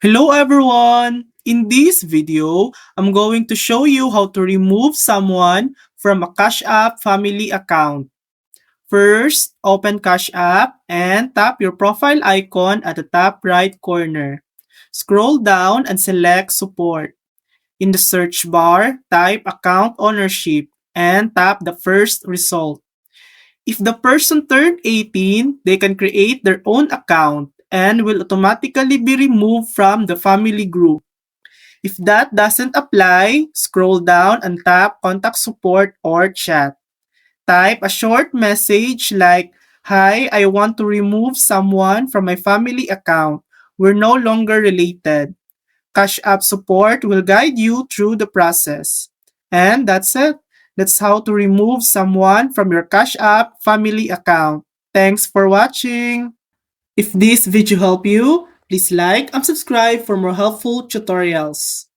Hello everyone! In this video, I'm going to show you how to remove someone from a Cash App family account. First, open Cash App and tap your profile icon at the top right corner. Scroll down and select Support. In the search bar, type Account Ownership and tap the first result. If the person turned 18, they can create their own account and will automatically be removed from the family group. If that doesn't apply, scroll down and tap Contact Support or Chat. Type a short message like, "Hi, I want to remove someone from my family account. We're no longer related." Cash App support will guide you through the process. And that's it. That's how to remove someone from your Cash App family account. Thanks for watching. If this video helped you, please like and subscribe for more helpful tutorials.